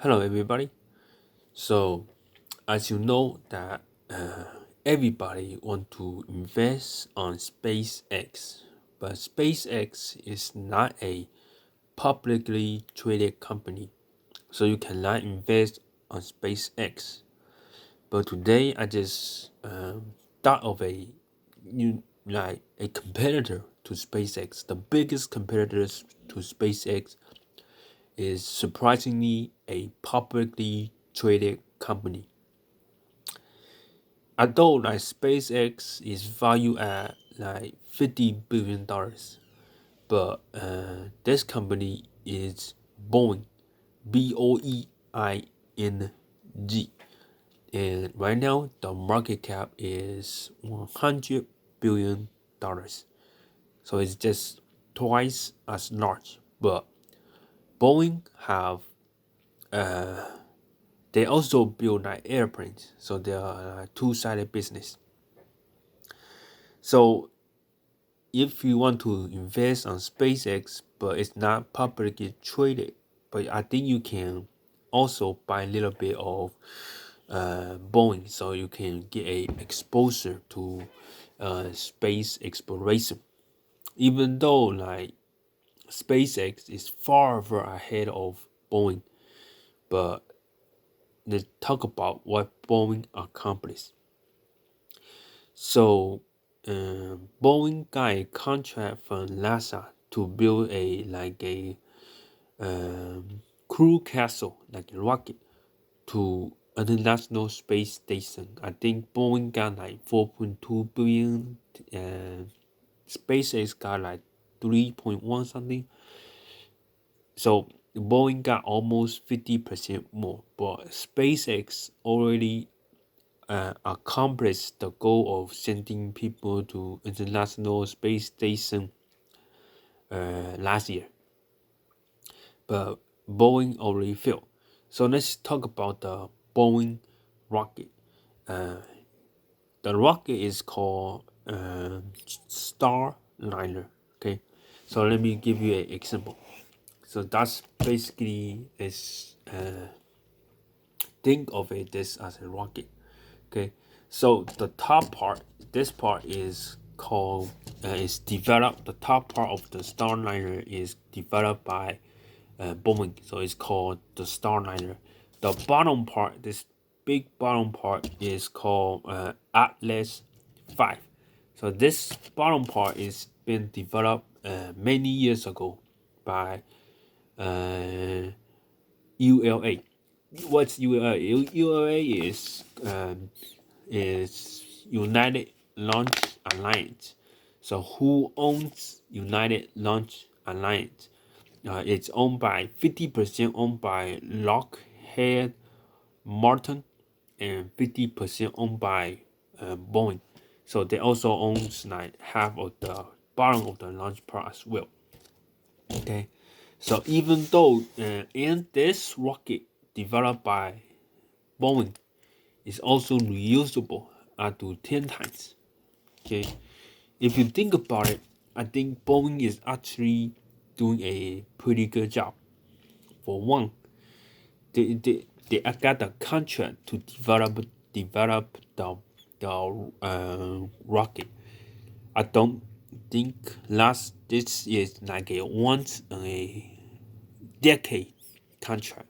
Hello, everybody. So, as you know, that everybody want to invest on SpaceX, but SpaceX is not a publicly traded company, so you cannot invest on SpaceX. But today, I just thought of a competitor to SpaceX. The biggest competitors to SpaceX is surprisingly a publicly traded company. Although like SpaceX is valued at like $50 billion, but this company is Boeing, Boeing, and right now the market cap is $100 billion. So it's just twice as large. But Boeing have they also build like airplanes, so they are two-sided business. So if you want to invest on SpaceX, but it's not publicly traded, but I think you can also buy a little bit of Boeing, so you can get a exposure to space exploration. Even though like SpaceX is far ahead of Boeing, but let's talk about what Boeing accomplished. So, Boeing got a contract from NASA to build a crew capsule, like a rocket, to International Space Station. I think Boeing got like 4.2 billion, and SpaceX got like 3.1 something. So Boeing got almost 50% more, but SpaceX already accomplished the goal of sending people to International Space Station last year, but Boeing already failed. So let's talk about the Boeing rocket. Uh, the rocket is called Starliner. Okay, so let me give you an example. So that's basically is think of it this as a rocket. Okay, so the top part, this part is called is developed. The top part of the Starliner is developed by Boeing, so it's called the Starliner. The bottom part, this big bottom part, is called Atlas 5. So this bottom part is been developed many years ago by uh, ULA. What's ULA? ULA is United Launch Alliance. So who owns United Launch Alliance? It's owned by 50% owned by Lockheed Martin and 50% owned by Boeing. So they also owns like half of the bottom of the launch part as well. Okay, so even though in this rocket developed by Boeing is also reusable up to 10 times. Okay, if you think about it, I think Boeing is actually doing a pretty good job. For one, they got the contract to develop the rocket. I don't think this is like a once in a decade contract.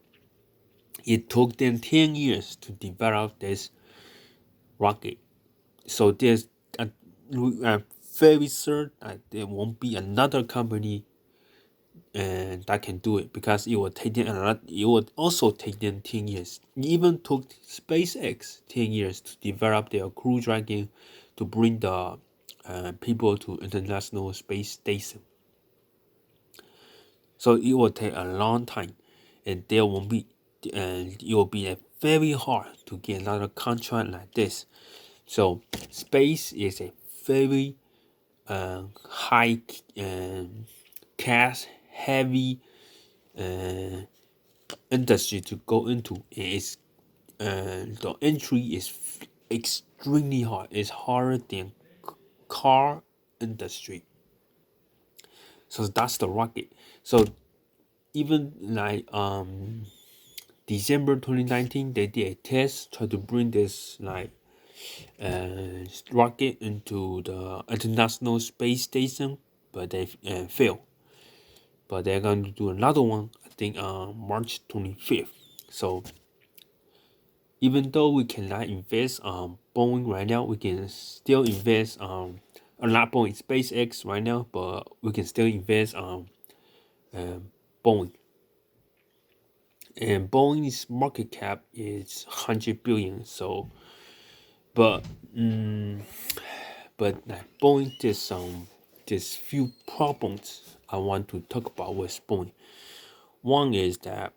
It took them 10 years to develop this rocket. So there's a very certain that there won't be another company and that can do it because it would also take them 10 years. It even took SpaceX 10 years to develop their Crew Dragon to bring the people to International Space Station. So it will take a long time, and there won't be, and it will be very hard to get another contract like this. So space is a very high cash heavy industry to go into. It's the entry is extremely hard. It's harder than car industry. So that's the rocket. So even like December 2019, they did a test, try to bring this rocket into the International Space Station, but they failed. But they're going to do another one, I think, on March 25th. So even though we cannot invest on Boeing right now, we can still invest on not Boeing, SpaceX right now, but we can still invest on Boeing. And Boeing's market cap is 100 billion. So, but Boeing there's few problems I want to talk about with Boeing. One is that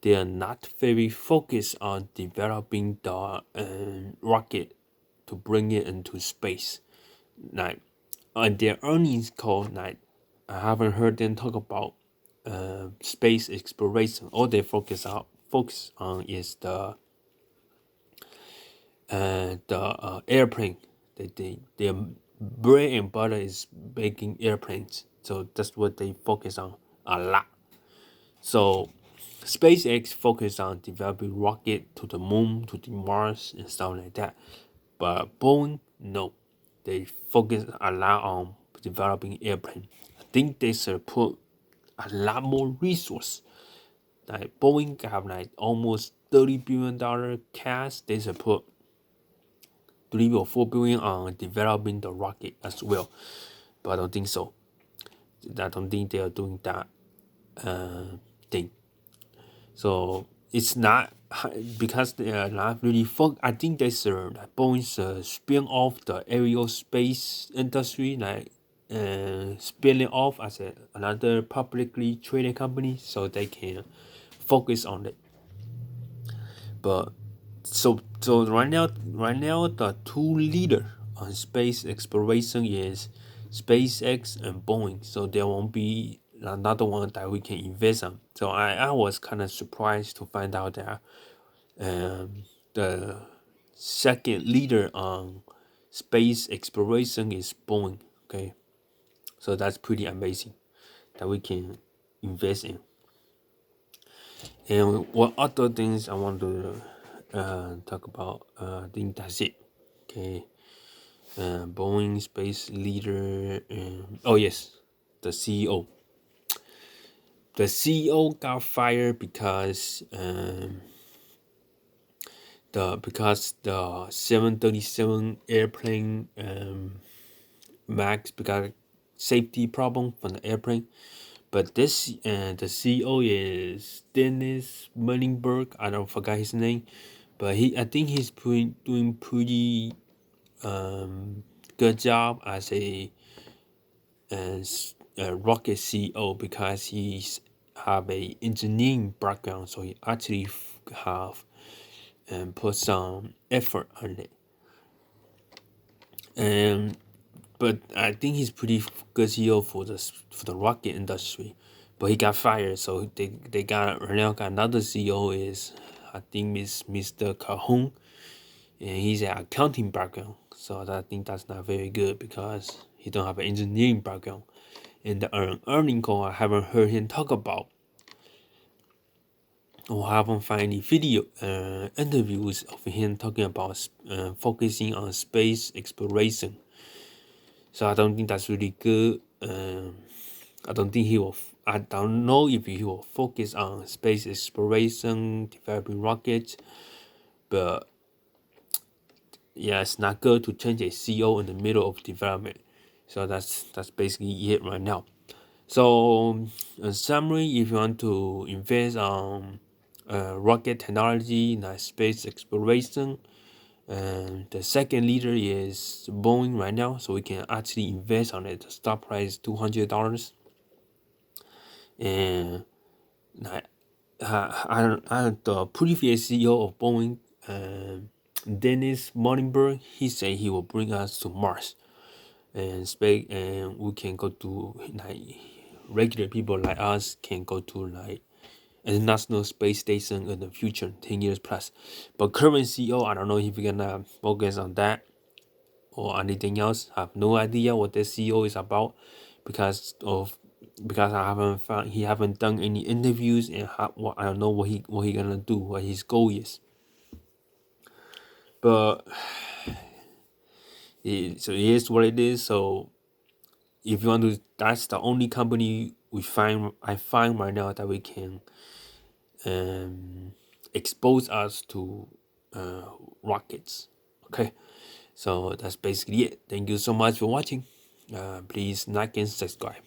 they are not very focused on developing the rocket to bring it into space. Like on their earnings call, I haven't heard them talk about space exploration. All they focus on is the airplane. Their bread and butter is making airplanes. So that's what they focus on a lot. So SpaceX focus on developing rocket to the moon, to the Mars, and stuff like that. But Boeing, no, they focus a lot on developing airplane. I think they should put a lot more resource. Like Boeing have almost $30 billion cash. They should put 3 or 4 billion on developing the rocket as well. But I don't think so. I don't think they are doing that thing. So it's not because they are not really I think there's Boeing's spin off the aerospace industry, spin it off as another publicly traded company, so they can focus on it. But so right now the two leader on space exploration is SpaceX and Boeing. So there won't be another one that we can invest on. So I was kind of surprised to find out that the second leader on space exploration is Boeing. Okay, so that's pretty amazing that we can invest in. And what other things I want to talk about? I think that's it. Okay. Boeing space leader. Oh yes, the CEO. The CEO got fired because the 737 airplane Max got safety problem from the airplane. But this the CEO is Dennis Munningberg. I don't forget his name, but I think he's doing pretty good job as a rocket CEO because he's have a engineering background, so he actually have put some effort on it. And but I think he's pretty good CEO for the rocket industry. But he got fired, so they got right now got another CEO is I think is Mr. Cahoon, and he's an accounting background. So I think that's not very good because he don't have an engineering background. In the earning call, I haven't heard him talk about or haven't found any video interviews of him talking about focusing on space exploration. So I don't think that's really good. I don't think he will. I don't know if he will focus on space exploration, developing rockets, but yeah, it's not good to change a CEO in the middle of development. So that's basically it right now. So in summary, if you want to invest on rocket technology, like space exploration, the second leader is Boeing right now, so we can actually invest on it. The stock price $200, and the previous CEO of Boeing, Dennis Munningberg, he said he will bring us to Mars and space, and we can go to regular people like us can go to International Space Station in the future, 10 years plus. But current CEO, I don't know if you're gonna focus on that or anything else. I have no idea what the CEO is about because of because he haven't done any interviews, and I don't know what he gonna do, what his goal is. But so it is what it is. So if you want to, that's the only company I find right now that we can expose us to rockets. Okay, so that's basically it. Thank you so much for watching. Please like and subscribe.